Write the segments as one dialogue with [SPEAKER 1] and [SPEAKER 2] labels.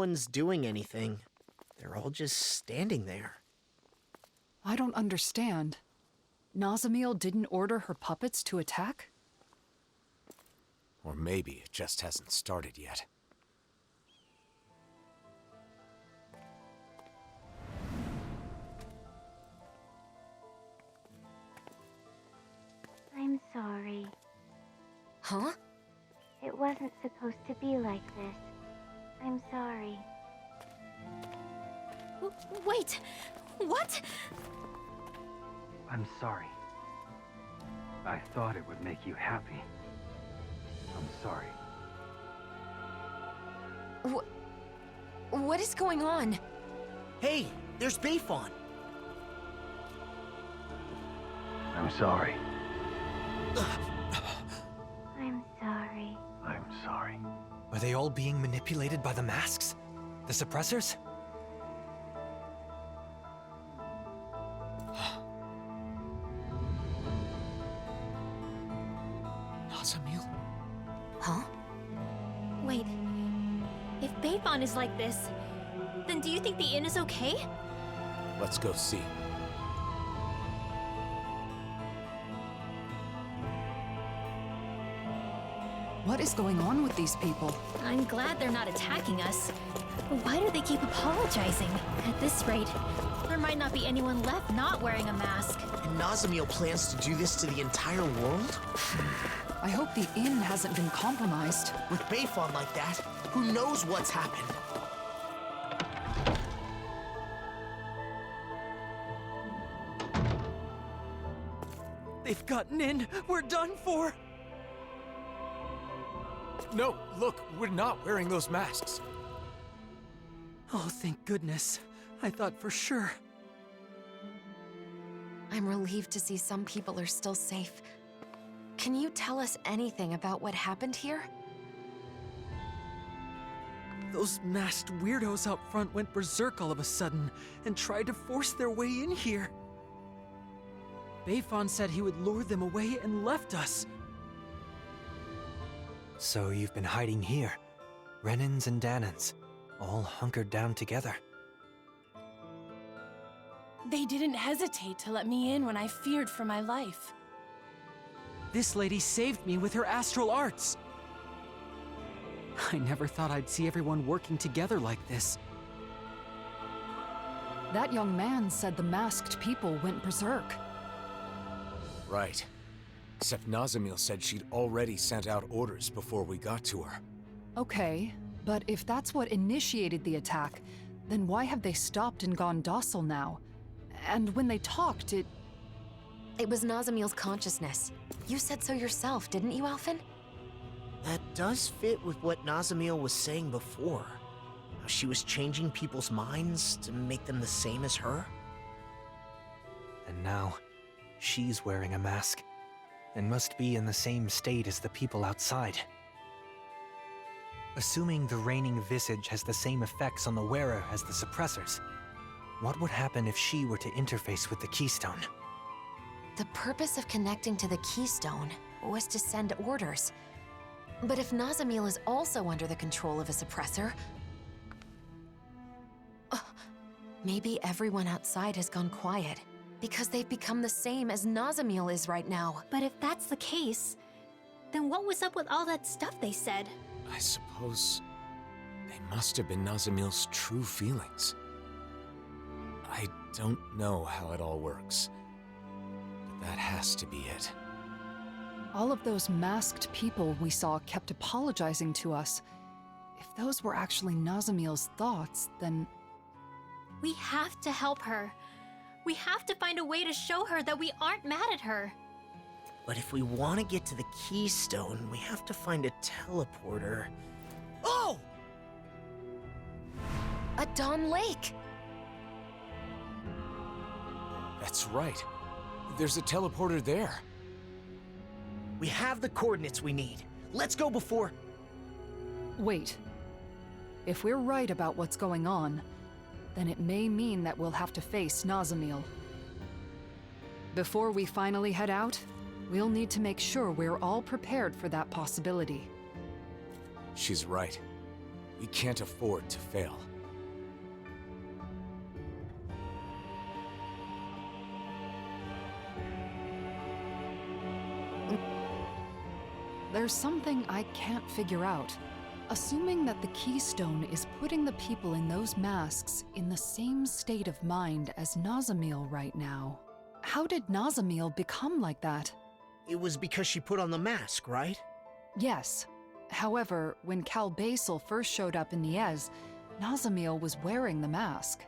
[SPEAKER 1] one's doing anything. They're all just standing there.
[SPEAKER 2] I don't understand. Nazamiel didn't order her puppets to attack?
[SPEAKER 3] Or maybe it just hasn't started yet.
[SPEAKER 4] I'm sorry.
[SPEAKER 5] Huh?
[SPEAKER 4] It wasn't supposed to be like this. I'm sorry.
[SPEAKER 5] Wait! What?
[SPEAKER 6] I'm sorry. I thought it would make you happy. I'm sorry.
[SPEAKER 5] What is going on?
[SPEAKER 1] Hey, there's Bayfon.
[SPEAKER 6] I'm sorry.
[SPEAKER 4] I'm sorry.
[SPEAKER 6] I'm sorry.
[SPEAKER 7] Are they all being manipulated by the masks? The suppressors?
[SPEAKER 3] Nazamiel?
[SPEAKER 5] Huh?
[SPEAKER 8] Wait. If Bayfon is like this, then do you think the inn is okay?
[SPEAKER 3] Let's go see.
[SPEAKER 2] What is going on with these people?
[SPEAKER 8] I'm glad they're not attacking us. But why do they keep apologizing? At this rate, there might not be anyone left not wearing a mask.
[SPEAKER 1] And Nazamiel plans to do this to the entire world?
[SPEAKER 2] I hope the inn hasn't been compromised.
[SPEAKER 1] With Bayfon like that, who knows what's happened?
[SPEAKER 7] They've gotten in! We're done for!
[SPEAKER 3] No, look, we're not wearing those masks.
[SPEAKER 7] Oh, thank goodness. I thought for sure.
[SPEAKER 5] I'm relieved to see some people are still safe. Can you tell us anything about what happened here?
[SPEAKER 7] Those masked weirdos out front went berserk all of a sudden and tried to force their way in here. Bayfon said he would lure them away and left us. So you've been hiding here. Renans and Danans, all hunkered down together.
[SPEAKER 9] They didn't hesitate to let me in when I feared for my life.
[SPEAKER 7] This lady saved me with her astral arts. I never thought I'd see everyone working together like this.
[SPEAKER 2] That young man said the masked people went berserk.
[SPEAKER 3] Right. Except Nazamiel said she'd already sent out orders before we got to her.
[SPEAKER 2] Okay, but if that's what initiated the attack, then why have they stopped and gone docile now? And when they talked,
[SPEAKER 5] It was Nazamiel's consciousness. You said so yourself, didn't you, Alphen?
[SPEAKER 1] That does fit with what Nazamiel was saying before. How she was changing people's minds to make them the same as her.
[SPEAKER 7] And now, she's wearing a mask, and must be in the same state as the people outside. Assuming the reigning visage has the same effects on the wearer as the suppressors, what would happen if she were to interface with the Keystone?
[SPEAKER 5] The purpose of connecting to the Keystone was to send orders. But if Nazamiel is also under the control of a suppressor, maybe everyone outside has gone quiet, because they've become the same as Nazamiel is right now.
[SPEAKER 8] But if that's the case, then what was up with all that stuff they said?
[SPEAKER 3] I suppose they must have been Nazamiel's true feelings. I don't know how it all works, but that has to be it.
[SPEAKER 2] all of those masked people we saw kept apologizing to us. If those were actually Nazamiel's thoughts, then...
[SPEAKER 8] We have to help her. We have to find a way to show her that we aren't mad at her.
[SPEAKER 1] But if we want to get to the Keystone, we have to find a teleporter. Oh!
[SPEAKER 5] A Dawn Lake!
[SPEAKER 3] That's right. There's a teleporter there.
[SPEAKER 1] We have the coordinates we need. Let's go before...
[SPEAKER 2] Wait. If we're right about what's going on, then it may mean that we'll have to face Nazamiel. Before we finally head out, we'll need to make sure we're all prepared for that possibility.
[SPEAKER 3] She's right. We can't afford to fail.
[SPEAKER 2] There's something I can't figure out. Assuming that the Keystone is putting the people in those masks in the same state of mind as Nazamil right now, how did Nazamil become like that?
[SPEAKER 1] It was because she put on the mask, right?
[SPEAKER 2] Yes. However, when Cal Basel first showed up in Niez, Nazamil was wearing the mask.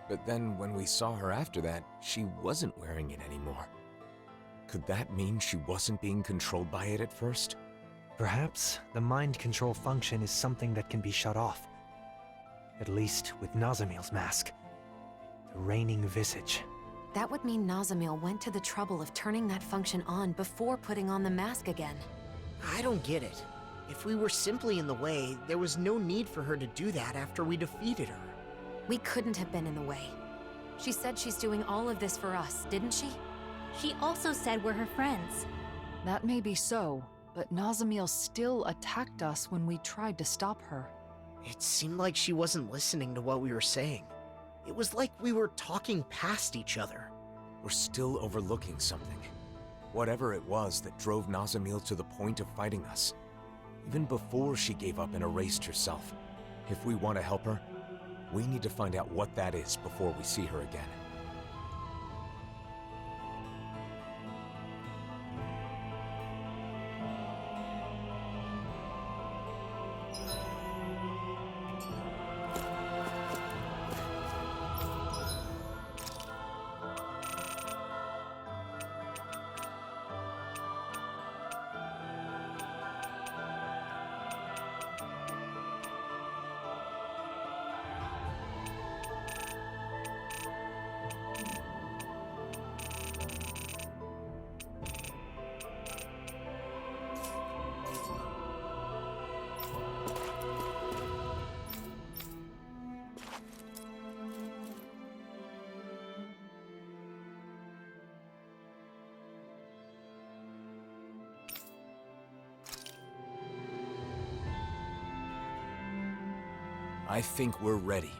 [SPEAKER 3] But then when we saw her after that, she wasn't wearing it anymore. Could that mean she wasn't being controlled by it at first?
[SPEAKER 7] Perhaps the mind control function is something that can be shut off. At least with Nazamil's mask. The reigning visage.
[SPEAKER 5] That would mean Nazamil went to the trouble of turning that function on before putting on the mask again.
[SPEAKER 1] I don't get it. If we were simply in the way, there was no need for her to do that after we defeated her.
[SPEAKER 5] We couldn't have been in the way. She said she's doing all of this for us, didn't she?
[SPEAKER 8] She also said we're her friends.
[SPEAKER 2] That may be so, but Nazamil still attacked us when we tried to stop her.
[SPEAKER 1] It seemed like she wasn't listening to what we were saying. It was like we were talking past each other.
[SPEAKER 3] We're still overlooking something. Whatever it was that drove Nazamil to the point of fighting us. Even before she gave up and erased herself. If we want to help her, we need to find out what that is before we see her again. I think we're ready.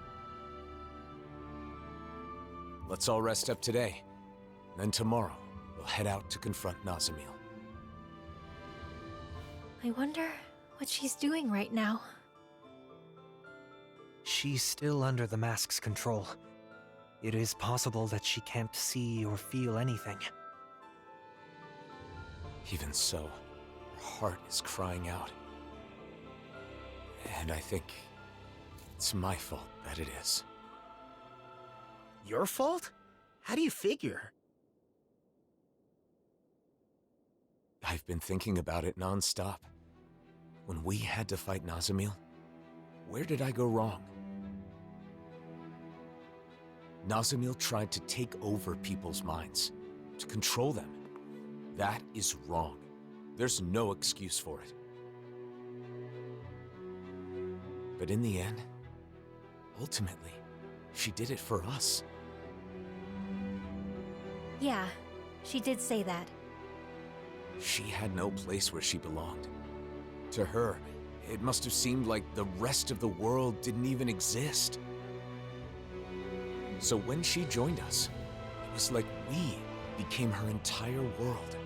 [SPEAKER 3] Let's all rest up today. Then tomorrow, we'll head out to confront Nazamil.
[SPEAKER 8] I wonder what she's doing right now.
[SPEAKER 7] She's still under the mask's control. It is possible that she can't see or feel anything.
[SPEAKER 3] Even so, her heart is crying out. And I think it's my fault that it is.
[SPEAKER 1] Your fault? How do you figure?
[SPEAKER 3] I've been thinking about it non-stop. When we had to fight Nazamil, where did I go wrong? Nazamil tried to take over people's minds, to control them. That is wrong. There's no excuse for it. But in the end, ultimately, she did it for us.
[SPEAKER 8] Yeah, she did say that.
[SPEAKER 3] She had no place where she belonged. To her, it must have seemed like the rest of the world didn't even exist. So when she joined us, it was like we became her entire world.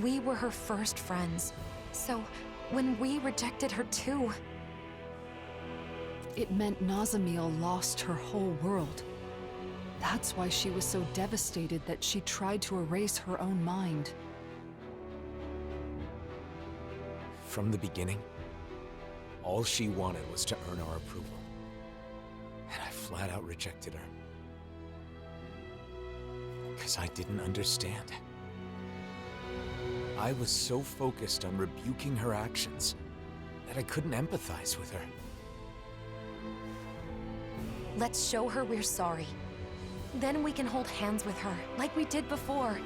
[SPEAKER 5] We were her first friends. So, when we rejected her too...
[SPEAKER 2] It meant Nazamil lost her whole world. That's why she was so devastated that she tried to erase her own mind.
[SPEAKER 3] From the beginning, all she wanted was to earn our approval. And I flat out rejected her. Because I didn't understand. I was so focused on rebuking her actions that I couldn't empathize with her.
[SPEAKER 5] Let's show her we're sorry. Then we can hold hands with her, like we did before.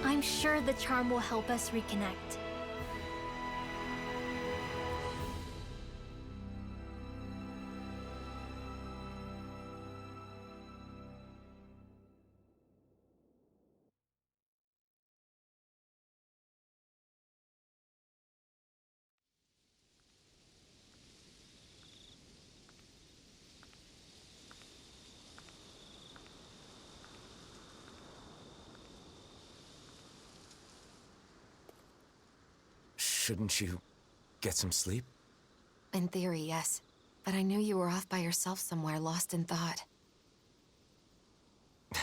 [SPEAKER 8] I'm sure the charm will help us reconnect.
[SPEAKER 3] Shouldn't you get some sleep?
[SPEAKER 5] In theory, yes. But I knew you were off by yourself somewhere, lost in thought.
[SPEAKER 3] I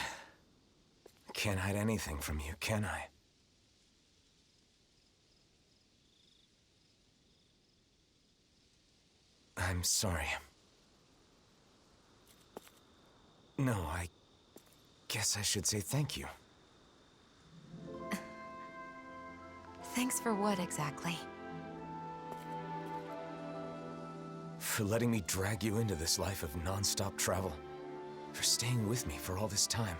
[SPEAKER 3] can't hide anything from you, can I? I'm sorry. No, I guess I should say thank you.
[SPEAKER 5] Thanks for what, exactly?
[SPEAKER 3] For letting me drag you into this life of non-stop travel. For staying with me for all this time.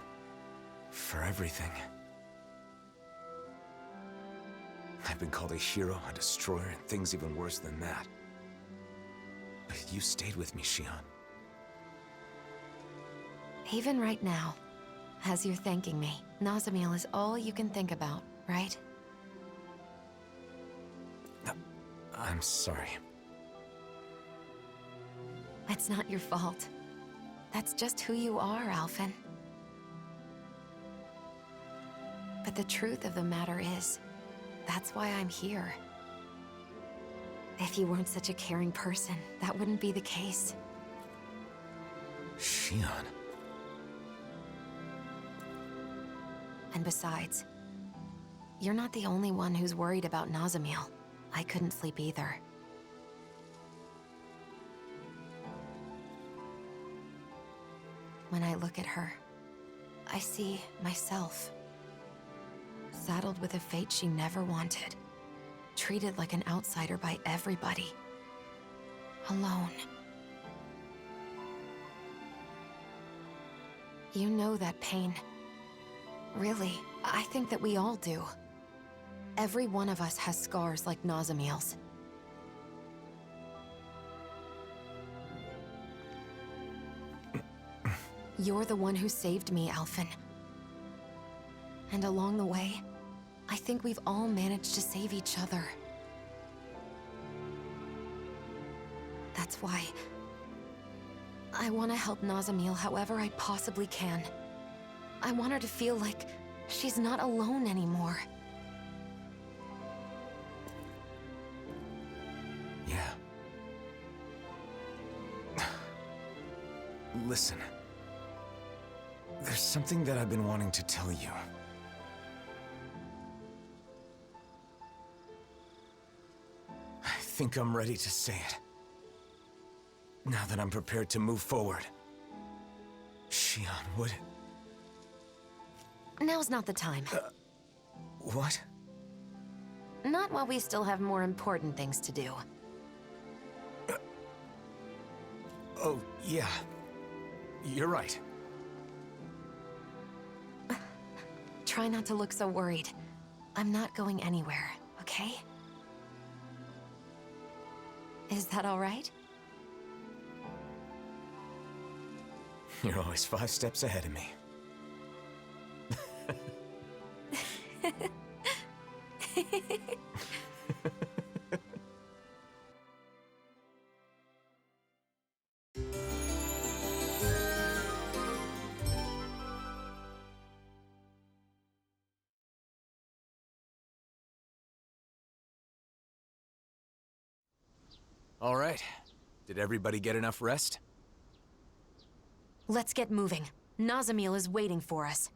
[SPEAKER 3] For everything. I've been called a hero, a destroyer, and things even worse than that. But you stayed with me, Shion.
[SPEAKER 5] Even right now, as you're thanking me, Nazamiel is all you can think about, right?
[SPEAKER 3] I'm sorry.
[SPEAKER 5] It's not your fault. That's just who you are, Alphen. But the truth of the matter is, that's why I'm here. If you weren't such a caring person, that wouldn't be the case.
[SPEAKER 3] Shion.
[SPEAKER 5] And besides, you're not the only one who's worried about Nazamiel. I couldn't sleep either. When I look at her, I see myself. Saddled with a fate she never wanted. Treated like an outsider by everybody. Alone. You know that pain. Really, I think that we all do. Every one of us has scars like Nazamiel's. You're the one who saved me, Alphen. And along the way, I think we've all managed to save each other. That's why I want to help Nazamiel however I possibly can. I want her to feel like she's not alone anymore.
[SPEAKER 3] Yeah. Listen. There's something that I've been wanting to tell you. I think I'm ready to say it. Now that I'm prepared to move forward. Shion, would...
[SPEAKER 5] Now's not the time.
[SPEAKER 3] What?
[SPEAKER 5] Not while we still have more important things to do.
[SPEAKER 3] Oh, yeah. You're right.
[SPEAKER 5] Try not to look so worried. I'm not going anywhere, okay? Is that all right?
[SPEAKER 3] You're always 5 steps ahead of me. All right. Did everybody get enough rest?
[SPEAKER 5] Let's get moving. Nazamiel is waiting for us.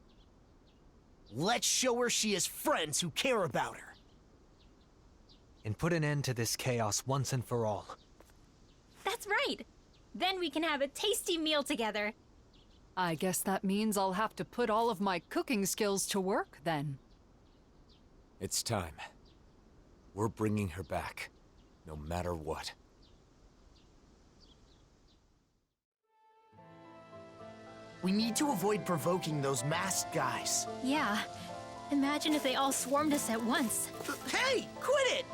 [SPEAKER 1] Let's show her she has friends who care about her.
[SPEAKER 7] And put an end to this chaos once and for all.
[SPEAKER 8] That's right. Then we can have a tasty meal together.
[SPEAKER 2] I guess that means I'll have to put all of my cooking skills to work, then.
[SPEAKER 3] It's time. We're bringing her back, no matter what.
[SPEAKER 1] We need to avoid provoking those masked guys.
[SPEAKER 8] Yeah. Imagine if they all swarmed us at once.
[SPEAKER 1] Hey, quit it!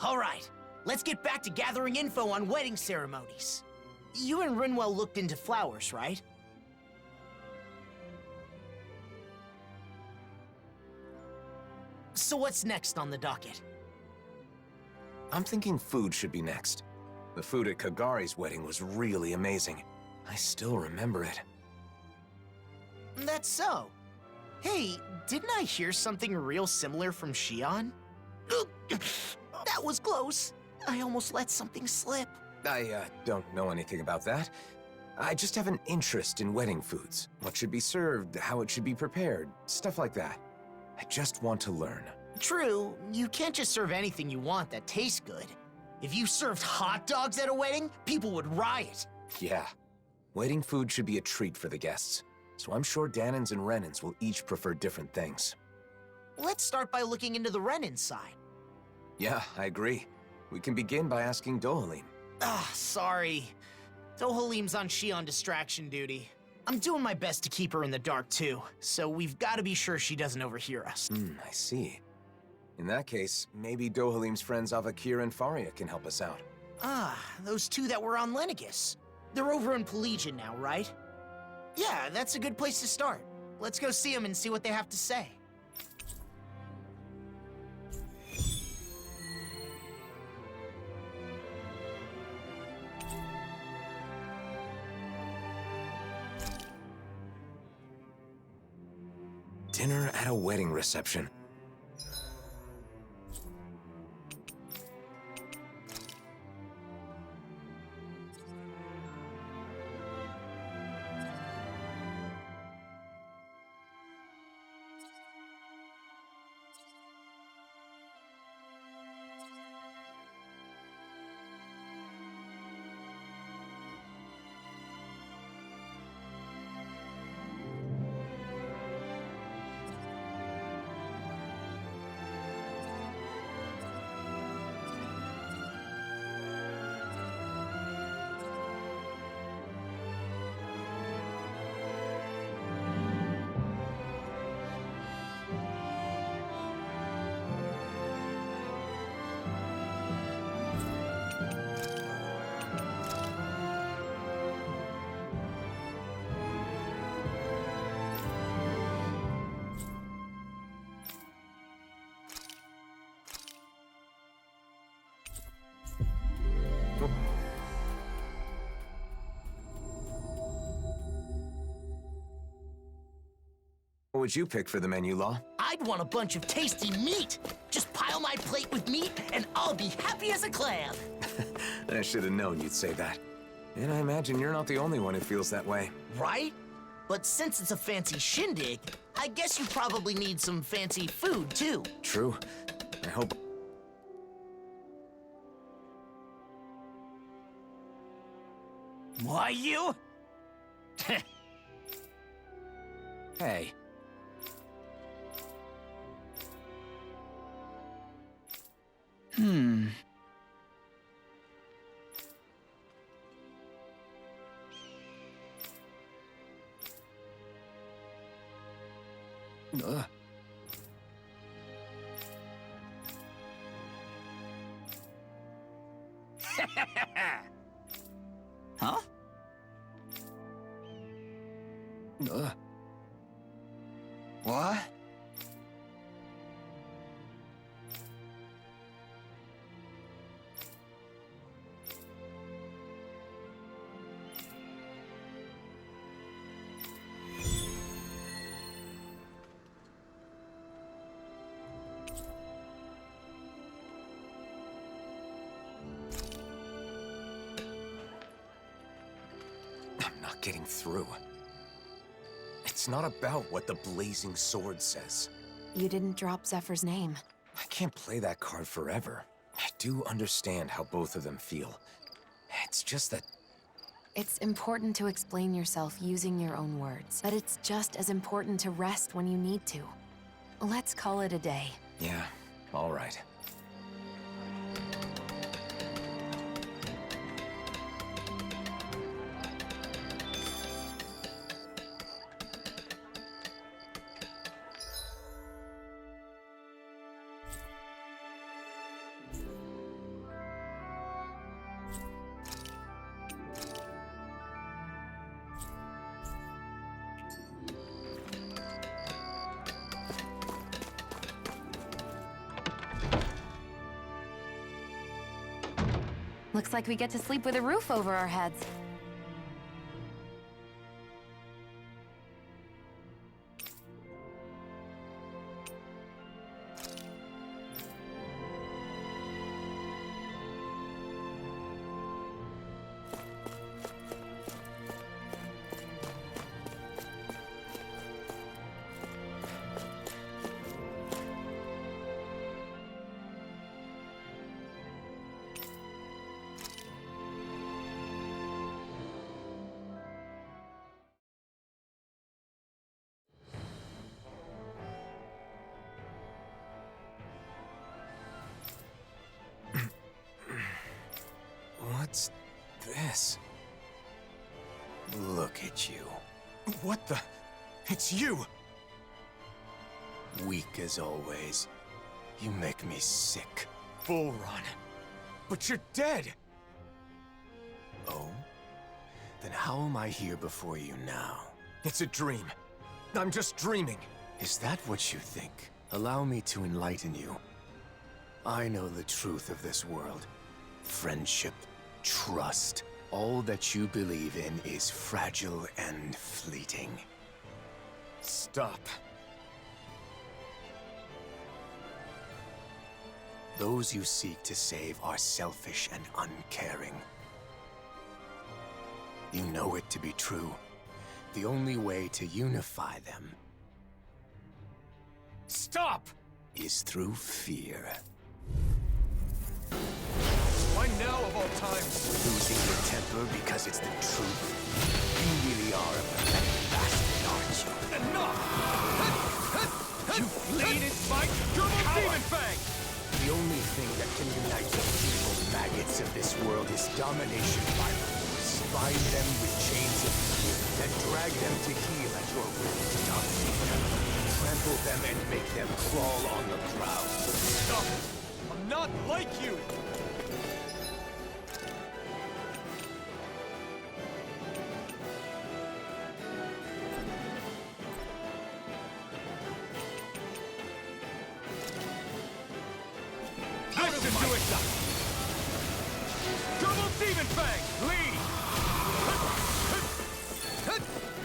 [SPEAKER 1] All right, let's get back to gathering info on wedding ceremonies. You and Rinwell looked into flowers, right? So what's next on the docket?
[SPEAKER 3] I'm thinking food should be next. The food at Kagari's wedding was really amazing. I still remember it.
[SPEAKER 1] That's so. Hey, didn't I hear something real similar from Shion? That was close. I almost let something slip.
[SPEAKER 3] I don't know anything about that. I just have an interest in wedding foods. What should be served, how it should be prepared, stuff like that. I just want to learn.
[SPEAKER 1] True, you can't just serve anything you want that tastes good. If you served hot dogs at a wedding, people would riot.
[SPEAKER 3] Yeah. Wedding food should be a treat for the guests. So I'm sure Danins and Renins will each prefer different things.
[SPEAKER 1] Let's start by looking into the Renin side.
[SPEAKER 3] Yeah, I agree. We can begin by asking Dohalim.
[SPEAKER 1] Sorry. Dohalim's on Shion distraction duty. I'm doing my best to keep her in the dark too, so we've got to be sure she doesn't overhear us.
[SPEAKER 3] I see. In that case, maybe Dohalim's friends Avakir and Faria can help us out.
[SPEAKER 1] Those two that were on Lenegus. They're over in Pelagian now, right? Yeah, that's a good place to start. Let's go see them and see what they have to say.
[SPEAKER 3] Dinner at a wedding reception. What would you pick for the menu, Law?
[SPEAKER 1] I'd want a bunch of tasty meat. Just pile my plate with meat and I'll be happy as a clam.
[SPEAKER 3] I should have known you'd say that. And I imagine you're not the only one who feels that way.
[SPEAKER 1] Right? But since it's a fancy shindig, I guess you probably need some fancy food too.
[SPEAKER 3] True. I hope...
[SPEAKER 1] Why you?
[SPEAKER 3] Hey. Ugh.
[SPEAKER 1] Huh?
[SPEAKER 3] Ugh.
[SPEAKER 1] What?
[SPEAKER 3] I'm not getting through. It's not about what the blazing sword says.
[SPEAKER 5] You didn't drop Zephyr's name.
[SPEAKER 3] I can't play that card forever. I do understand how both of them feel. It's just that...
[SPEAKER 5] It's important to explain yourself using your own words, but it's just as important to rest when you need to. Let's call it a day.
[SPEAKER 3] Yeah, all right.
[SPEAKER 5] Looks like we get to sleep with a roof over our heads.
[SPEAKER 3] What's this?
[SPEAKER 1] Look at you.
[SPEAKER 3] What the? It's you!
[SPEAKER 1] Weak as always. You make me sick.
[SPEAKER 3] Bull Run. But you're dead!
[SPEAKER 1] Oh? Then how am I here before you now?
[SPEAKER 3] It's a dream. I'm just dreaming.
[SPEAKER 1] Is that what you think? Allow me to enlighten you. I know the truth of this world. Friendship, trust. All that you believe in is fragile and fleeting.
[SPEAKER 3] Stop.
[SPEAKER 1] Those you seek to save are selfish and uncaring. You know it to be true. The only way to unify them
[SPEAKER 3] Stop!
[SPEAKER 1] is through fear.
[SPEAKER 3] Why now of all times?
[SPEAKER 1] Losing your temper because it's the truth. You really are a pathetic bastard, aren't you?
[SPEAKER 3] Enough! You bleeding fight! Double Demon Fang!
[SPEAKER 1] The only thing that can unite the evil maggots of this world is domination by force. Bind them with chains of fear, then drag them to heel at your will to dominate them. Trample them and make them crawl on the ground.
[SPEAKER 3] Stop! I'm not like you! This should do it! Double Demon Fang! Lead!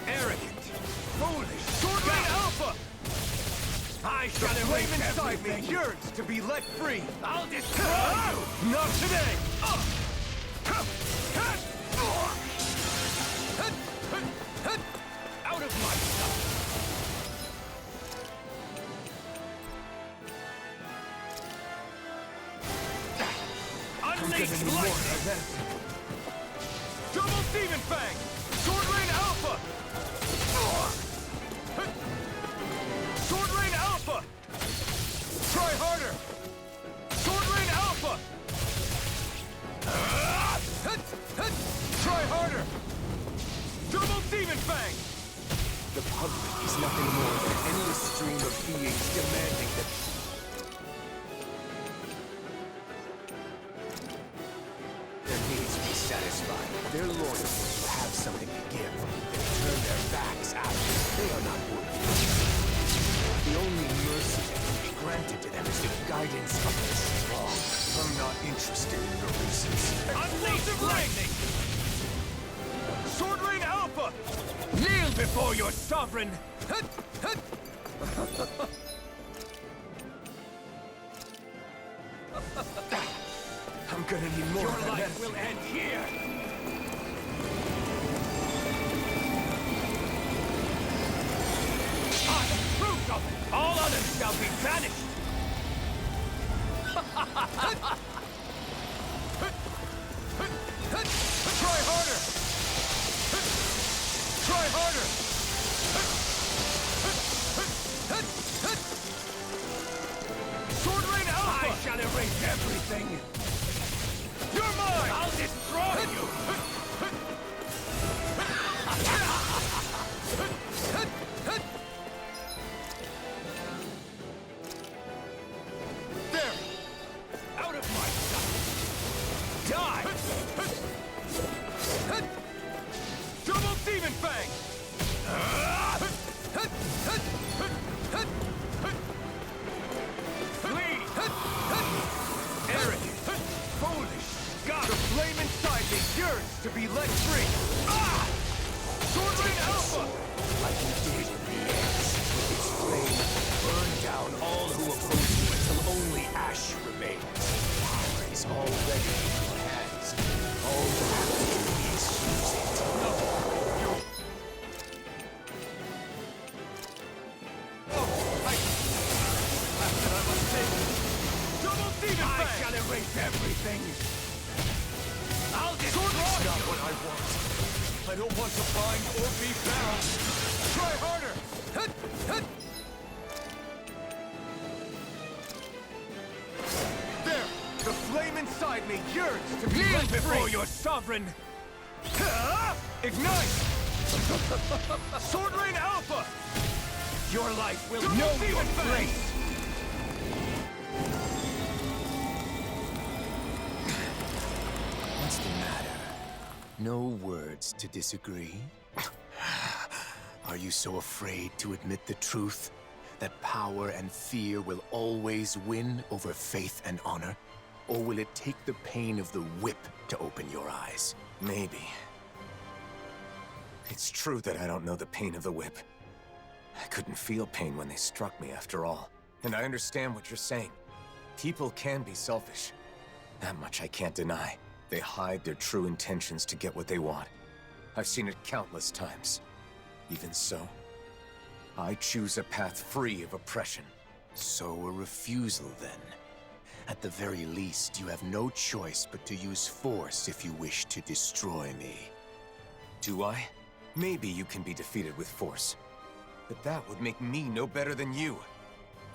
[SPEAKER 3] Arrogant! Foolish! Sword Rain Alpha! I shall flame inside me yearns to be let free! I'll destroy you! Not today! Out of my sight! Unleash lightning! Double Demon Fang! Sword Rain Alpha! Sword Rain Alpha! Try harder! Sword Rain Alpha! Try harder! Double Demon Fang!
[SPEAKER 1] The public is nothing more than an endless stream of beings demanding that their needs be satisfied. Their loyalty will have something to give. They turn their backs out. They are not worthy. The only mercy that can be granted to them is the guidance of the strong. I'm not interested in your reasons.
[SPEAKER 3] Unleash lightning! Sword Rain Alpha! Kneel before your sovereign!
[SPEAKER 1] I'm gonna need more
[SPEAKER 3] Your
[SPEAKER 1] than
[SPEAKER 3] life
[SPEAKER 1] that.
[SPEAKER 3] will end here! I am proof of it! All others shall be banished! Try harder! Try harder! Sword Rain Alpha! I shall erase everything! You're mine! I'll destroy you! There! Out of my sight! Die! Double Demon Fang! Flee! Arrogant! Foolish! God of flame
[SPEAKER 1] to be let free! Ah! Sword Rain Alpha! Like you did in the X. Its flame burn down all who oppose you until only ash remains. Power is already in your hands. All you have to do is use it. No! You... Oh, I must take... Double Demon Fang! I shall erase everything! I'll destroy you! It's not what I want. I don't want to bind or be bound. Try harder! Hut! Hut! There! The flame inside me yearns to be let before your sovereign! Ignite! Sword Rain Alpha! Your life will know your place! What's the matter? No words to disagree? Are you so afraid to admit the truth? That power and fear will always win over faith and honor? Or will it take the pain of the whip to open your eyes?
[SPEAKER 3] Maybe. It's true that I don't know the pain of the whip. I couldn't feel pain when they struck me after all. And I understand what you're saying. People can be selfish. That much I can't deny. They hide their true intentions to get what they want. I've seen it countless times. Even so, I choose a path free of oppression.
[SPEAKER 1] So a refusal, then. At the very least, you have no choice but to use force if you wish to destroy me.
[SPEAKER 3] Do I? Maybe you can be defeated with force. But that would make me no better than you.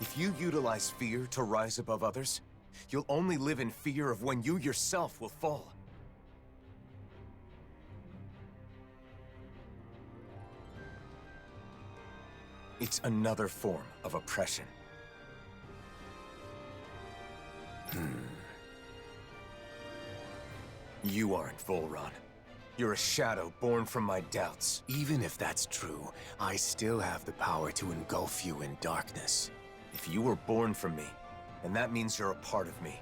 [SPEAKER 3] If you utilize fear to rise above others, you'll only live in fear of when you yourself will fall. It's another form of oppression. You aren't Volron. You're a shadow born from my doubts.
[SPEAKER 1] Even if that's true, I still have the power to engulf you in darkness.
[SPEAKER 3] If you were born from me, and that means you're a part of me,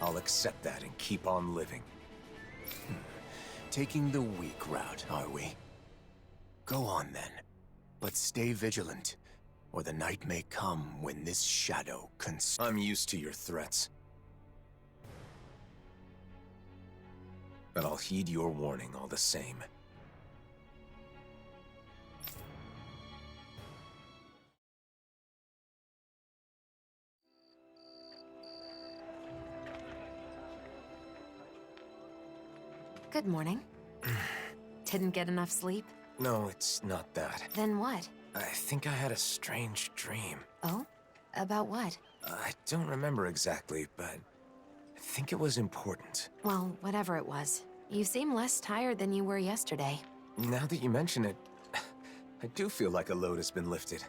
[SPEAKER 3] I'll accept that and keep on living.
[SPEAKER 1] Taking the weak route, are we? Go on then, but stay vigilant, or the night may come when this shadow
[SPEAKER 3] I'm used to your threats. But I'll heed your warning all the same.
[SPEAKER 5] Good morning. Didn't get enough sleep?
[SPEAKER 3] No, it's not that.
[SPEAKER 5] Then what?
[SPEAKER 3] I think I had a strange dream.
[SPEAKER 5] Oh? About what?
[SPEAKER 3] I don't remember exactly, but I think it was important.
[SPEAKER 5] Well, whatever it was. You seem less tired than you were yesterday.
[SPEAKER 3] Now that you mention it, I do feel like a load has been lifted.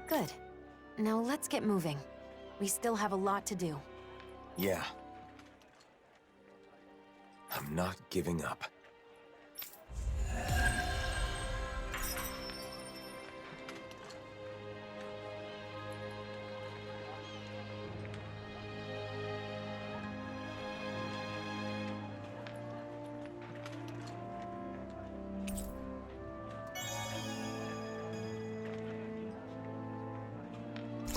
[SPEAKER 5] Good. Now let's get moving. We still have a lot to do.
[SPEAKER 3] Yeah. I'm not giving up.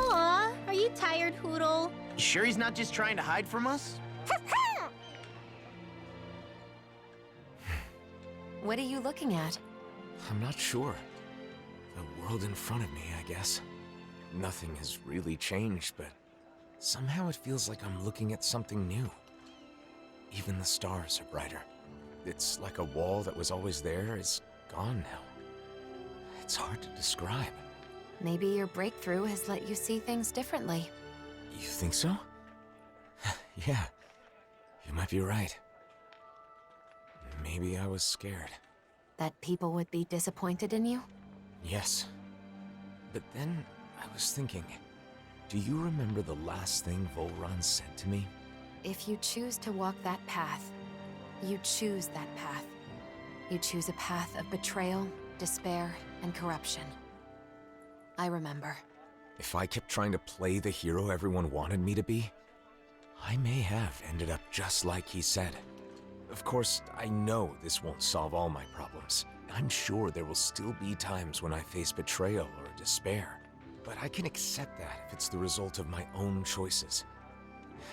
[SPEAKER 8] Aw, are you tired, Hootle?
[SPEAKER 10] You sure he's not just trying to hide from us?
[SPEAKER 5] What are you looking at?
[SPEAKER 3] I'm not sure. The world in front of me, I guess. Nothing has really changed, but somehow it feels like I'm looking at something new. Even the stars are brighter. It's like a wall that was always there is gone now. It's hard to describe.
[SPEAKER 5] Maybe your breakthrough has let you see things differently.
[SPEAKER 3] You think so? Yeah, you might be right. Maybe I was scared.
[SPEAKER 5] That people would be disappointed in you?
[SPEAKER 3] Yes. But then I was thinking, do you remember the last thing Volron said to me?
[SPEAKER 5] If you choose to walk that path, you choose that path. You choose a path of betrayal, despair, and corruption. I remember.
[SPEAKER 3] If I kept trying to play the hero everyone wanted me to be, I may have ended up just like he said. Of course, I know this won't solve all my problems. I'm sure there will still be times when I face betrayal or despair. But I can accept that if it's the result of my own choices.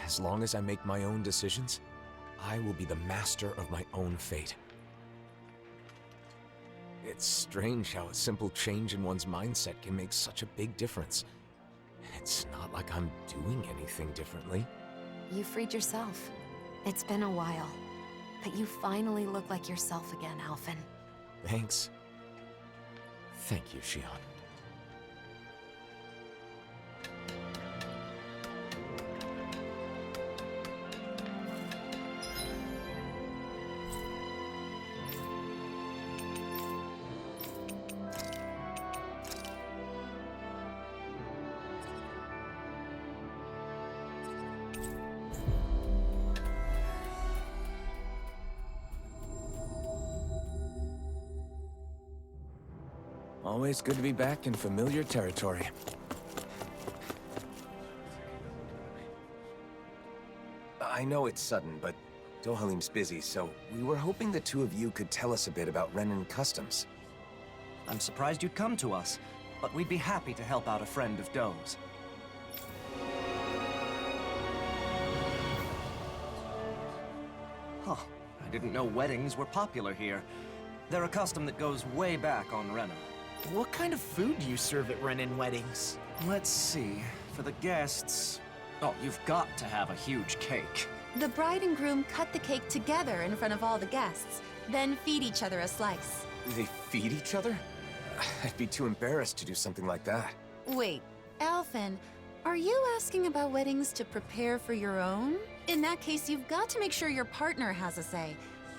[SPEAKER 3] As long as I make my own decisions, I will be the master of my own fate. It's strange how a simple change in one's mindset can make such a big difference. It's not like I'm doing anything differently.
[SPEAKER 5] You freed yourself. It's been a while, but you finally look like yourself again, Alphen.
[SPEAKER 3] Thanks. Thank you, Shion. Always good to be back in familiar territory. I know it's sudden, but Dohalim's busy, so we were hoping the two of you could tell us a bit about Renan Customs.
[SPEAKER 11] I'm surprised you'd come to us, but we'd be happy to help out a friend of Doe's. Huh, I didn't know weddings were popular here. They're a custom that goes way back on Rena.
[SPEAKER 10] What kind of food do you serve at Renan weddings?
[SPEAKER 11] Let's see, for the guests... Oh, you've got to have a huge cake.
[SPEAKER 12] The bride and groom cut the cake together in front of all the guests, then feed each other a slice.
[SPEAKER 3] They feed each other? I'd be too embarrassed to do something like that.
[SPEAKER 12] Wait, Alphen, are you asking about weddings to prepare for your own? In that case, you've got to make sure your partner has a say.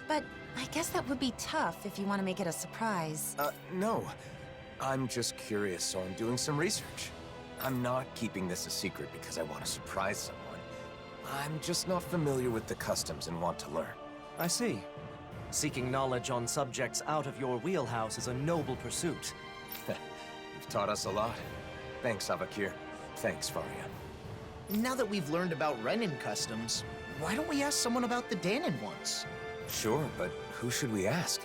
[SPEAKER 12] But I guess that would be tough if you want to make it a surprise.
[SPEAKER 3] No. I'm just curious, so I'm doing some research. I'm not keeping this a secret because I want to surprise someone. I'm just not familiar with the customs and want to learn.
[SPEAKER 11] I see. Seeking knowledge on subjects out of your wheelhouse is a noble pursuit.
[SPEAKER 3] You've taught us a lot. Thanks, Avakir. Thanks, Faria.
[SPEAKER 10] Now that we've learned about Renan customs, why don't we ask someone about the Danon ones?
[SPEAKER 3] Sure, but who should we ask?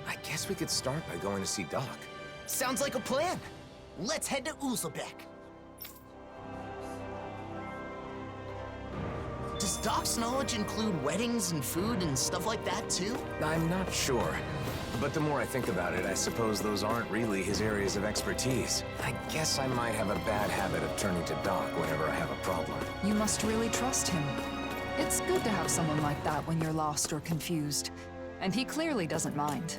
[SPEAKER 3] I guess we could start by going to see Doc.
[SPEAKER 10] Sounds like a plan. Let's head to Uzlebek. Does Doc's knowledge include weddings and food and stuff like that too?
[SPEAKER 3] I'm not sure. But the more I think about it, I suppose those aren't really his areas of expertise. I guess I might have a bad habit of turning to Doc whenever I have a problem.
[SPEAKER 2] You must really trust him. It's good to have someone like that when you're lost or confused. And he clearly doesn't mind.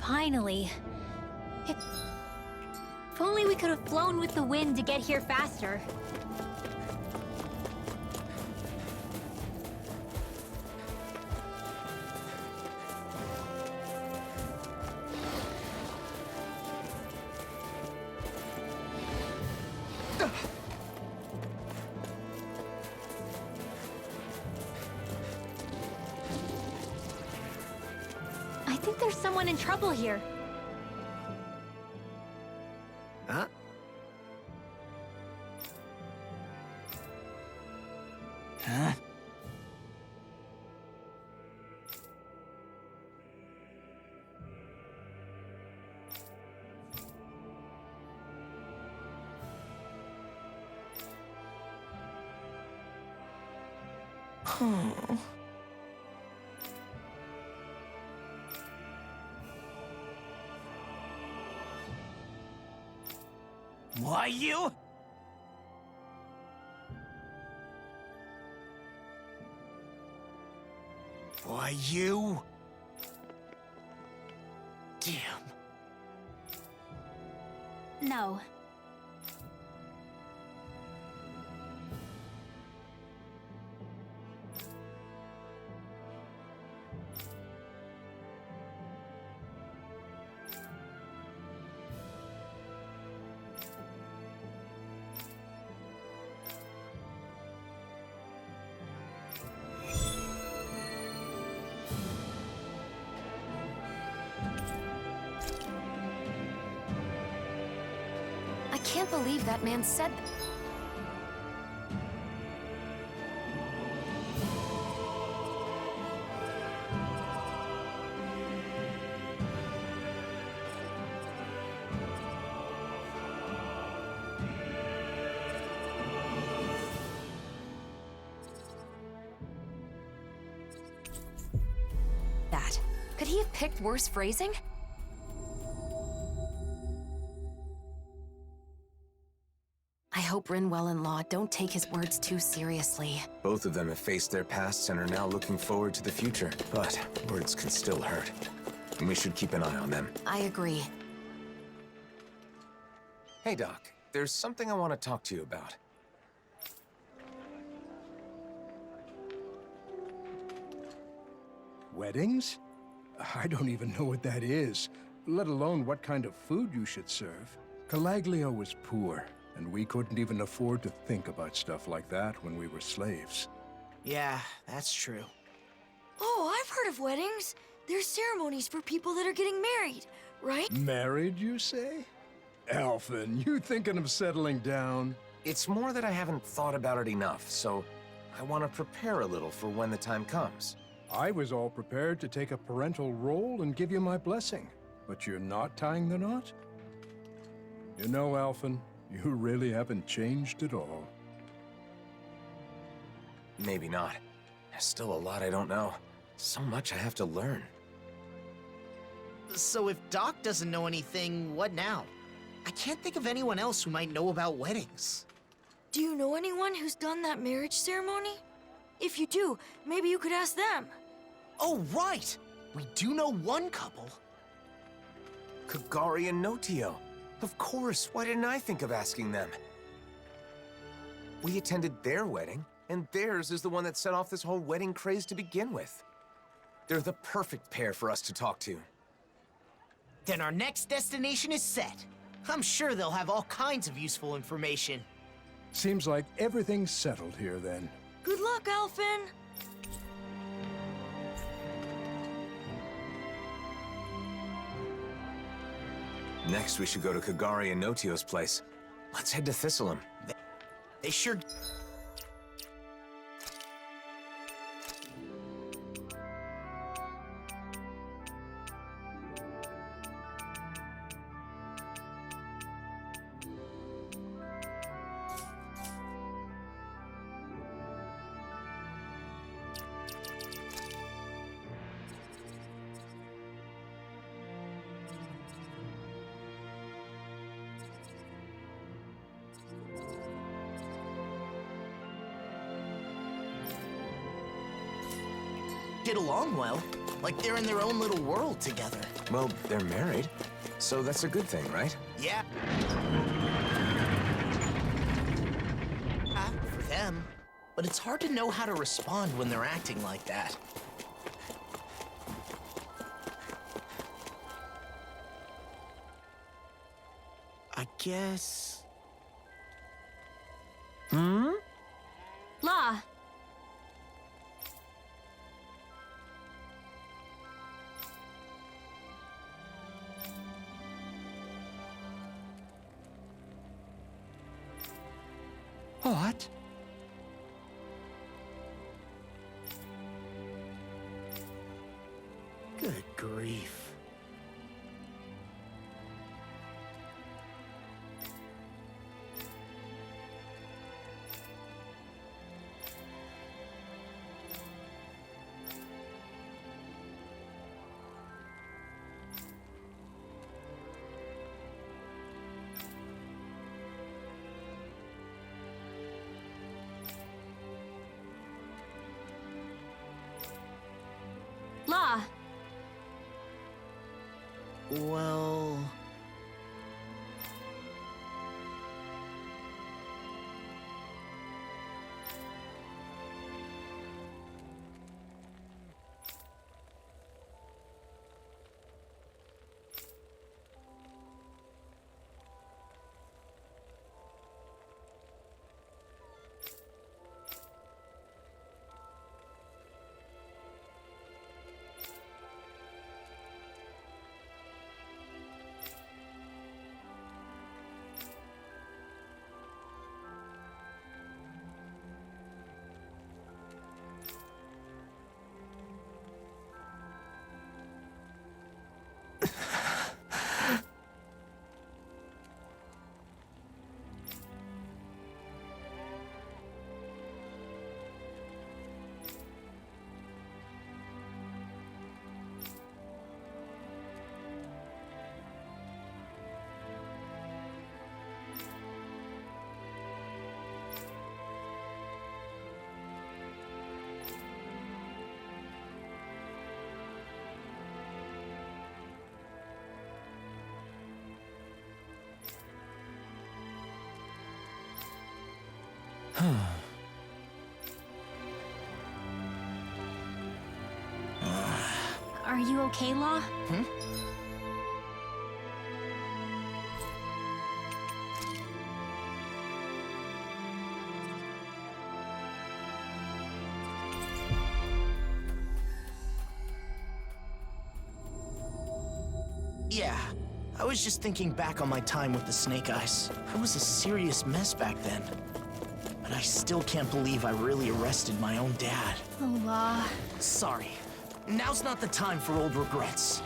[SPEAKER 8] Finally. If only we could have flown with the wind to get here faster. I think there's someone in trouble here.
[SPEAKER 13] Huh?
[SPEAKER 5] Oh.
[SPEAKER 13] Why you? Why you? Damn.
[SPEAKER 8] No.
[SPEAKER 5] I can't believe that man said that. Could he have picked worse phrasing? I hope Rinwell and Law don't take his words too seriously.
[SPEAKER 3] Both of them have faced their pasts and are now looking forward to the future. But words can still hurt. And we should keep an eye on them.
[SPEAKER 5] I agree.
[SPEAKER 3] Hey, Doc. There's something I want to talk to you about.
[SPEAKER 14] Weddings? I don't even know what that is, let alone what kind of food you should serve. Calaglio was poor, and we couldn't even afford to think about stuff like that when we were slaves.
[SPEAKER 10] Yeah, that's true.
[SPEAKER 15] Oh, I've heard of weddings. There's ceremonies for people that are getting married, right?
[SPEAKER 14] Married, you say? Alphen, you thinking of settling down?
[SPEAKER 3] It's more that I haven't thought about it enough, so I want to prepare a little for when the time comes.
[SPEAKER 14] I was all prepared to take a parental role and give you my blessing, but you're not tying the knot? You know, Alphen, you really haven't changed at all.
[SPEAKER 3] Maybe not. There's still a lot I don't know. So much I have to learn.
[SPEAKER 10] So if Doc doesn't know anything, what now? I can't think of anyone else who might know about weddings.
[SPEAKER 15] Do you know anyone who's done that marriage ceremony? If you do, maybe you could ask them.
[SPEAKER 10] Oh, right! We do know one couple.
[SPEAKER 3] Kagari and Notio. Of course, why didn't I think of asking them? We attended their wedding, and theirs is the one that set off this whole wedding craze to begin with. They're the perfect pair for us to talk to.
[SPEAKER 10] Then our next destination is set. I'm sure they'll have all kinds of useful information.
[SPEAKER 14] Seems like everything's settled here then.
[SPEAKER 15] Good luck, Alphen!
[SPEAKER 3] Next, we should go to Kagari and Notio's place. Let's head to Thistleum.
[SPEAKER 10] They sure... get along well. Like they're in their own little world together.
[SPEAKER 3] Well, they're married, so that's a good thing, right?
[SPEAKER 10] Yeah. For them. But it's hard to know how to respond when they're acting like that. I guess...
[SPEAKER 8] Law.
[SPEAKER 13] What?
[SPEAKER 10] Well...
[SPEAKER 8] Are you okay, Law?
[SPEAKER 10] Hmm? Yeah, I was just thinking back on my time with the Snake Eyes. I was a serious mess back then. But I still can't believe I really arrested my own dad.
[SPEAKER 8] Oh, Law.
[SPEAKER 10] Sorry. Now's not the time for old regrets.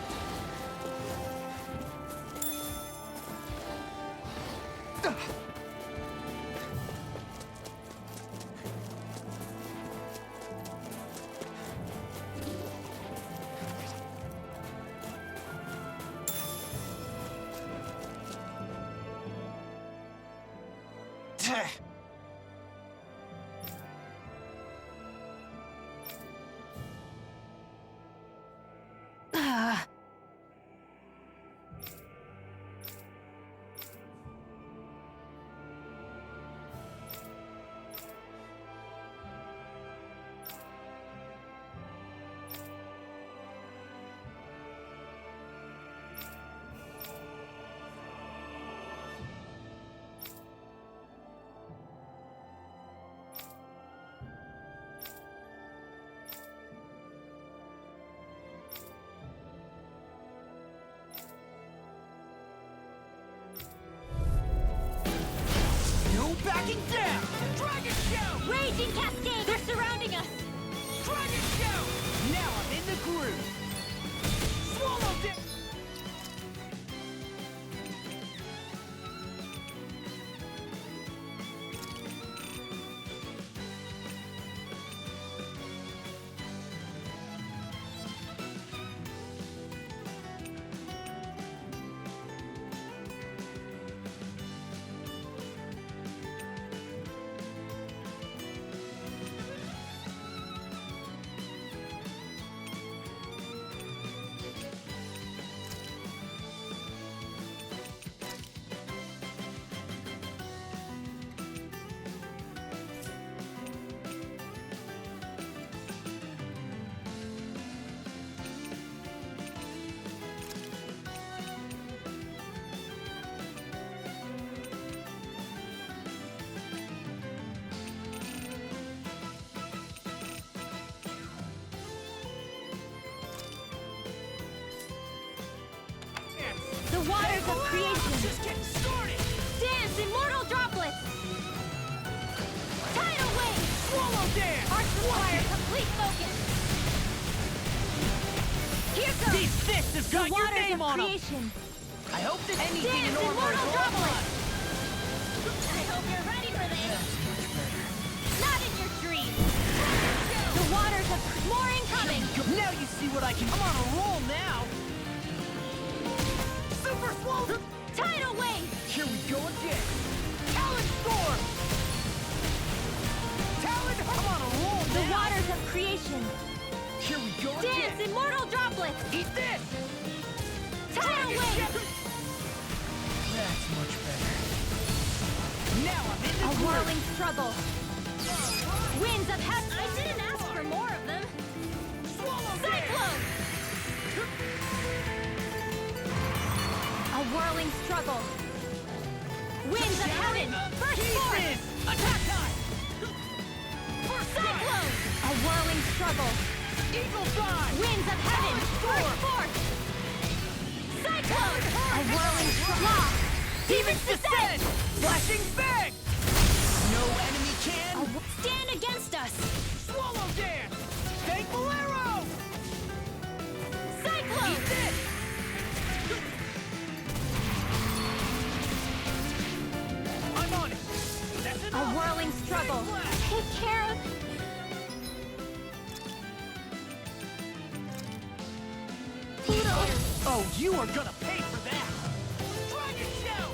[SPEAKER 13] Backing down! Dragon Shout!
[SPEAKER 8] Raging Cascade! They're surrounding us!
[SPEAKER 13] Dragon Shout! Now I'm in the groove! Swallow it!
[SPEAKER 8] The waters of creation!
[SPEAKER 13] Just getting started!
[SPEAKER 8] Dance, immortal droplets! Tidal wave!
[SPEAKER 13] Swallow dance!
[SPEAKER 8] Arch require complete focus! Here goes!
[SPEAKER 13] These fists have got your name on them!
[SPEAKER 8] Creation.
[SPEAKER 13] I hope that anything
[SPEAKER 8] Dance,
[SPEAKER 13] in order
[SPEAKER 8] immortal
[SPEAKER 13] is
[SPEAKER 8] droplets! I hope you're ready for this! Not in your dreams! The waters of... More incoming!
[SPEAKER 13] Now you see what I can... I'm on a roll now! Super Swallow!
[SPEAKER 8] Tidal wave!
[SPEAKER 13] Here we go again! Talon Storm! Talon, I'm on a roll now!
[SPEAKER 8] The waters of creation!
[SPEAKER 13] Here we go
[SPEAKER 8] Dance,
[SPEAKER 13] again!
[SPEAKER 8] immortal droplets!
[SPEAKER 13] Eat this!
[SPEAKER 8] Tidal wave!
[SPEAKER 13] That's much better. Now I'm in the
[SPEAKER 8] A
[SPEAKER 13] groove.
[SPEAKER 8] whirling struggle. Winds of heaven. I didn't ask for more of them. Cyclone! A whirling struggle. Winds of heaven. First force.
[SPEAKER 13] Attack time!
[SPEAKER 8] Cyclone! A whirling struggle.
[SPEAKER 13] Eagle fly!
[SPEAKER 8] Winds of heaven. First force. Cyclone! A whirling struggle.
[SPEAKER 13] Demon's descent! Flashing bang! No enemy can
[SPEAKER 8] Stand against us.
[SPEAKER 13] swallow dance! Thankful arrow!
[SPEAKER 8] Cyclone!
[SPEAKER 13] Eat this! I'm on it! That's
[SPEAKER 8] A
[SPEAKER 13] enough!
[SPEAKER 8] whirling struggle. Take care of...
[SPEAKER 13] Oh, you are gonna pay for that! Dragon Shout!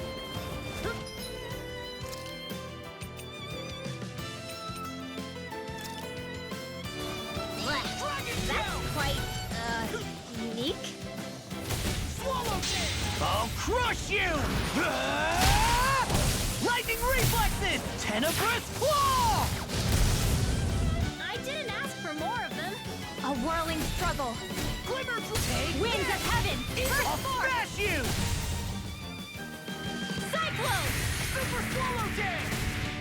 [SPEAKER 8] That's quite, unique.
[SPEAKER 13] Swallow dance! I'll crush you! Ah! Lightning reflexes! Tenebrous claw!
[SPEAKER 8] I didn't ask for more of them. A whirling struggle.
[SPEAKER 13] Glimmer take
[SPEAKER 8] Winds of heaven. First
[SPEAKER 13] I'll
[SPEAKER 8] force.
[SPEAKER 13] smash you!
[SPEAKER 8] Cyclone.
[SPEAKER 13] Super swallow dance!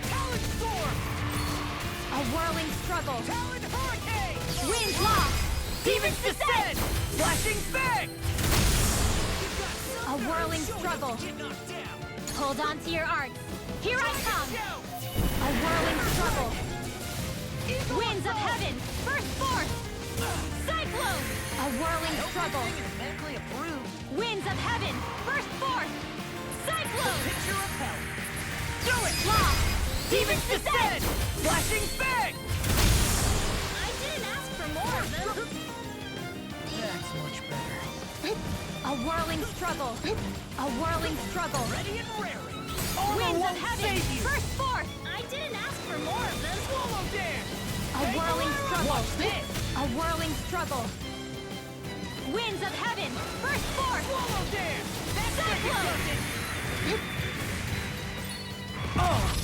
[SPEAKER 13] Talon storm!
[SPEAKER 8] A whirling struggle.
[SPEAKER 13] Talon hurricane!
[SPEAKER 8] Winds lock.
[SPEAKER 13] Demon's descent! Flashing bang!
[SPEAKER 8] A whirling struggle.
[SPEAKER 13] Get knocked down!
[SPEAKER 8] Hold on to your arts. Here I come.
[SPEAKER 13] Shout!
[SPEAKER 8] A whirling struggle. Winds of heaven. First force. Cyclone. A whirling struggle.
[SPEAKER 13] Medically approved.
[SPEAKER 8] Winds of heaven. First force. Cyclone.
[SPEAKER 13] Picture of hell. Do it!
[SPEAKER 8] Lock.
[SPEAKER 13] Demon's descent! Flashing bang!
[SPEAKER 8] I didn't ask for more of them.
[SPEAKER 13] That's much better.
[SPEAKER 8] A whirling struggle. A whirling struggle.
[SPEAKER 13] Ready and raring.
[SPEAKER 8] Winds of
[SPEAKER 13] won't
[SPEAKER 8] heaven.
[SPEAKER 13] save you.
[SPEAKER 8] First force. I didn't ask for more of them.
[SPEAKER 13] Swallow dance!
[SPEAKER 8] A whirling struggle.
[SPEAKER 13] Watch this!
[SPEAKER 8] A whirling struggle. Winds of heaven. First force.
[SPEAKER 13] Swallow dance! That's
[SPEAKER 8] Cyclone.
[SPEAKER 13] Oh!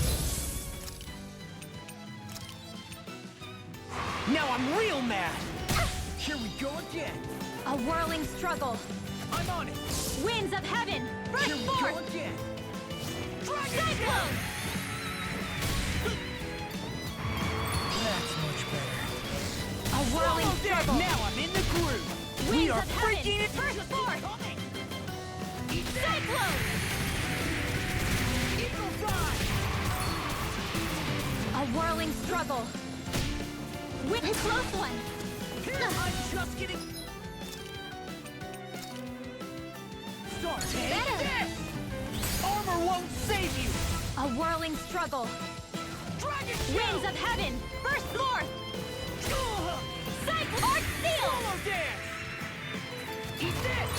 [SPEAKER 13] Now I'm real mad! Here we go again!
[SPEAKER 8] A whirling struggle.
[SPEAKER 13] I'm on it!
[SPEAKER 8] Winds of heaven. First
[SPEAKER 13] Here we go
[SPEAKER 8] force.
[SPEAKER 13] again!
[SPEAKER 8] Cyclone.
[SPEAKER 13] That's much better.
[SPEAKER 8] A whirling
[SPEAKER 13] Swallow dance!
[SPEAKER 8] struggle.
[SPEAKER 13] Now I'm in the groove! We
[SPEAKER 8] Winds
[SPEAKER 13] are
[SPEAKER 8] of heaven.
[SPEAKER 13] freaking it!
[SPEAKER 8] First force.
[SPEAKER 13] Eat that!
[SPEAKER 8] Cyclone.
[SPEAKER 13] Eagle fly!
[SPEAKER 8] A whirling struggle. Close one.
[SPEAKER 13] I'm just getting... Start! Take
[SPEAKER 8] Better.
[SPEAKER 13] this! Armor won't save you!
[SPEAKER 8] A whirling struggle.
[SPEAKER 13] Dragon
[SPEAKER 8] Winds of heaven. First force. Cyclone. Arc seal.
[SPEAKER 13] Swallow dance! Eat this!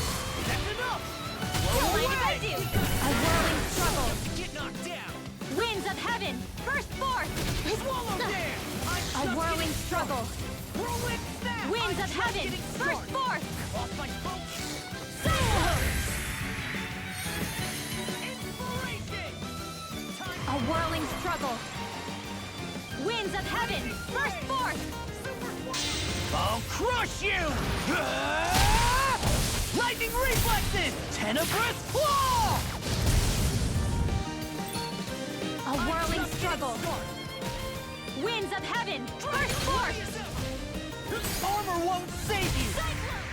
[SPEAKER 13] That's enough!
[SPEAKER 8] Don't mind if I do. A whirling struggle.
[SPEAKER 13] Get knocked down!
[SPEAKER 8] Winds of heaven. First force.
[SPEAKER 13] Swallow dance!
[SPEAKER 8] A whirling struggle.
[SPEAKER 13] Whirlwind snap!
[SPEAKER 8] Winds
[SPEAKER 13] I'm
[SPEAKER 8] of
[SPEAKER 13] just
[SPEAKER 8] heaven.
[SPEAKER 13] getting
[SPEAKER 8] First
[SPEAKER 13] started.
[SPEAKER 8] force.
[SPEAKER 13] Off my focus!
[SPEAKER 8] Cyclone.
[SPEAKER 13] Inspiration! Time
[SPEAKER 8] A whirling struggle. Winds of heaven. First force.
[SPEAKER 13] super swallow! I'll crush you! Ah! Lightning reflexes! Tenebrous claw!
[SPEAKER 8] A whirling struggle. Winds of heaven. First force.
[SPEAKER 13] Armor won't save you!
[SPEAKER 8] Cyclone.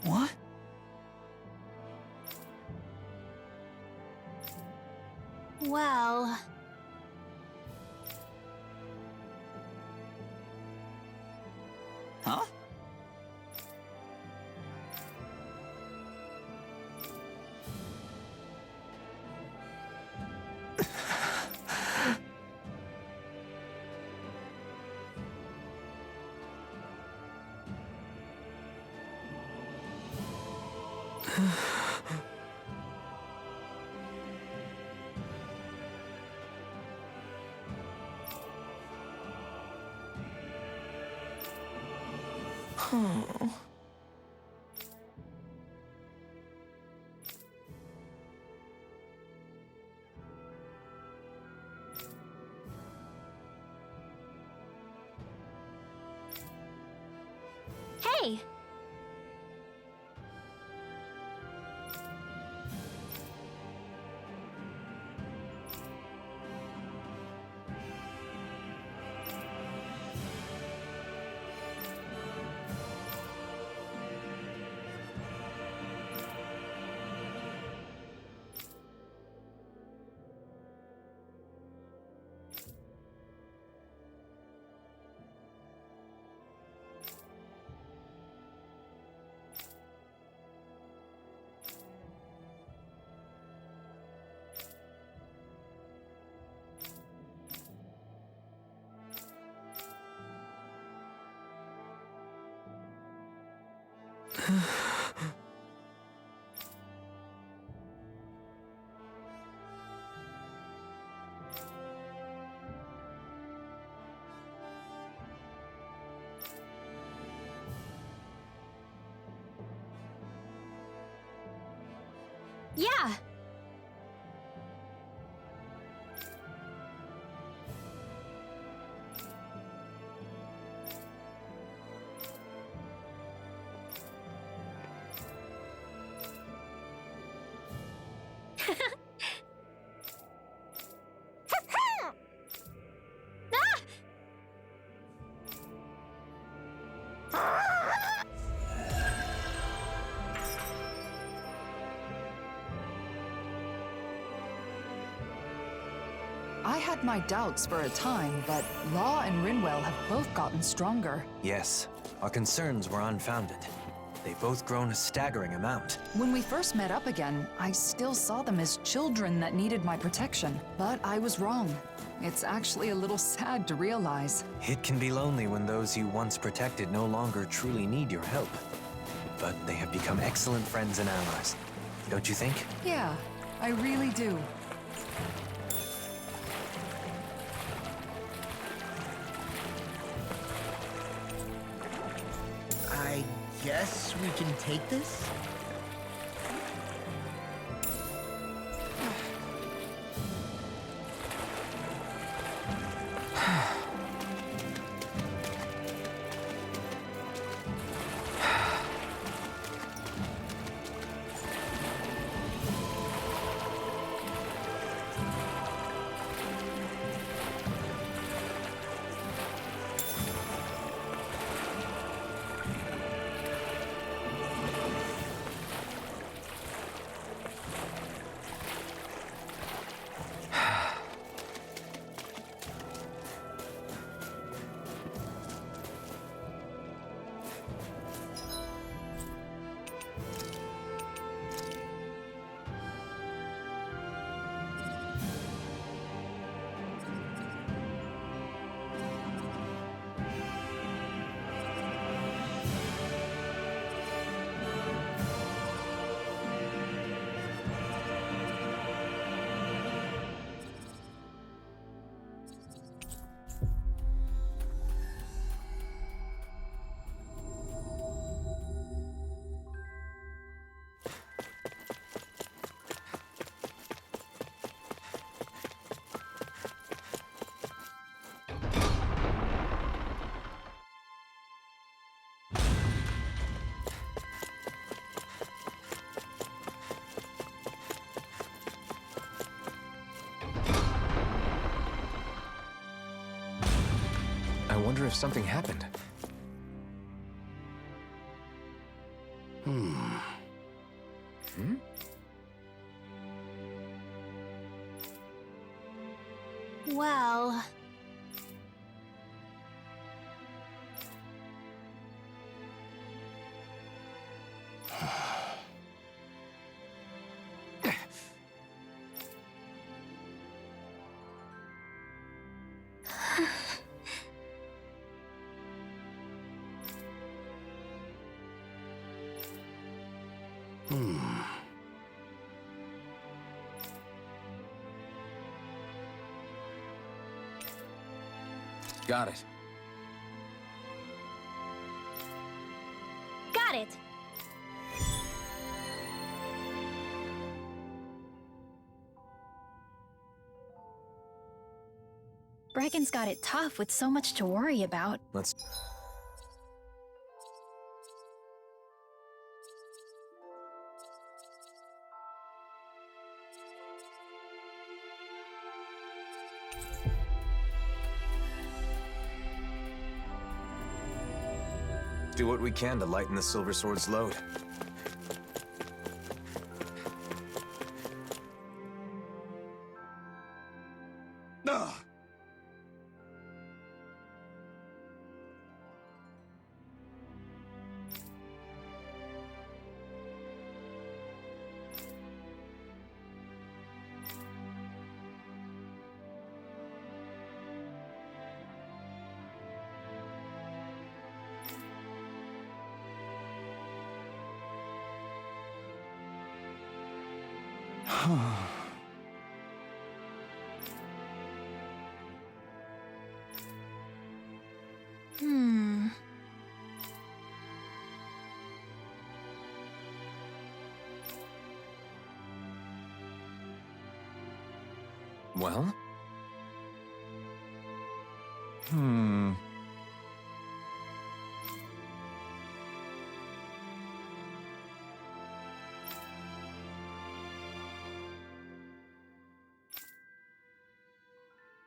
[SPEAKER 13] What?
[SPEAKER 8] Well...
[SPEAKER 13] Huh?
[SPEAKER 8] Hey! Yeah!
[SPEAKER 2] I had my doubts for a time, but Law and Rinwell have both gotten stronger.
[SPEAKER 7] Yes, our concerns were unfounded. They've both grown a staggering amount.
[SPEAKER 2] When we first met up again, I still saw them as children that needed my protection. But I was wrong. It's actually a little sad to realize.
[SPEAKER 7] It can be lonely when those you once protected no longer truly need your help. But they have become excellent friends and allies. Don't you think?
[SPEAKER 2] Yeah, I really do.
[SPEAKER 10] I guess we can take this?
[SPEAKER 3] I wonder if something happened.
[SPEAKER 8] Well...
[SPEAKER 3] Got it.
[SPEAKER 8] at it! Brecken's got it tough with so much to worry about.
[SPEAKER 3] Let's... do what we can to lighten the Silver Sword's load.
[SPEAKER 1] Ugh.
[SPEAKER 15] Hmm.
[SPEAKER 3] Well?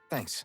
[SPEAKER 3] Thanks.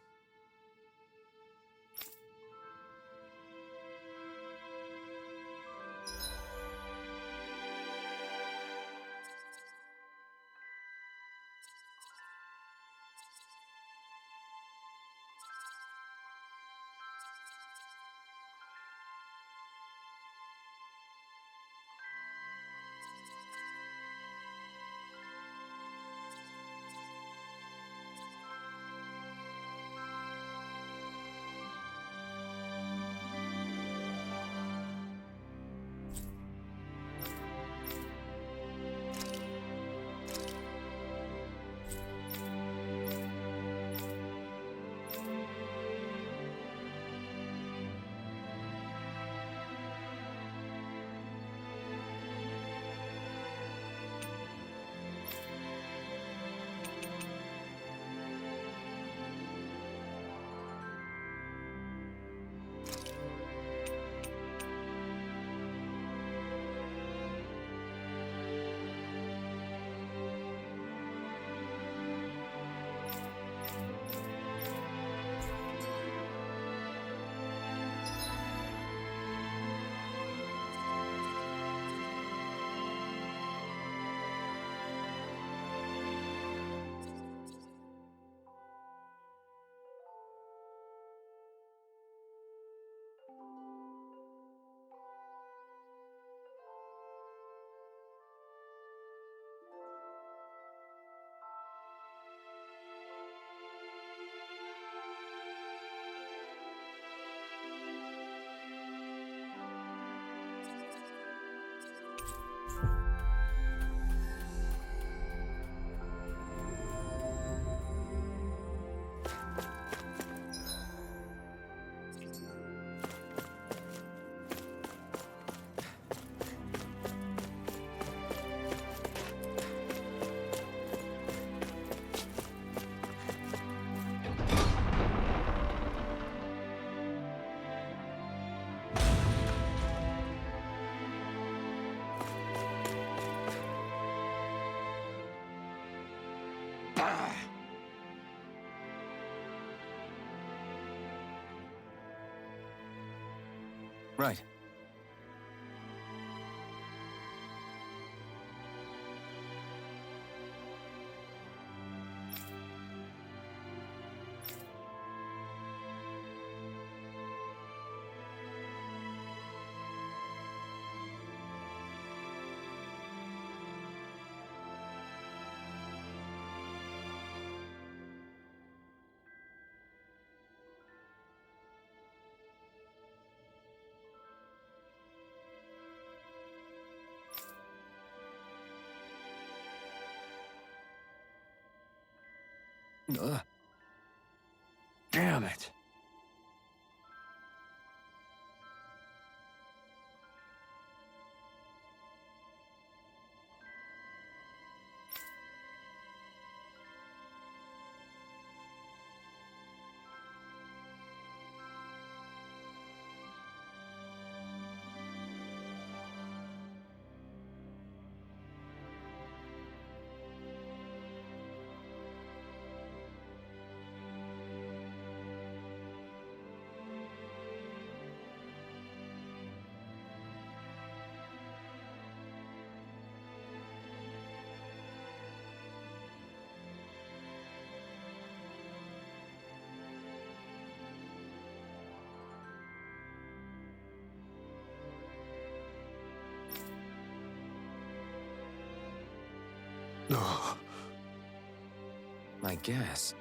[SPEAKER 3] Right. Damn it.
[SPEAKER 1] I guess.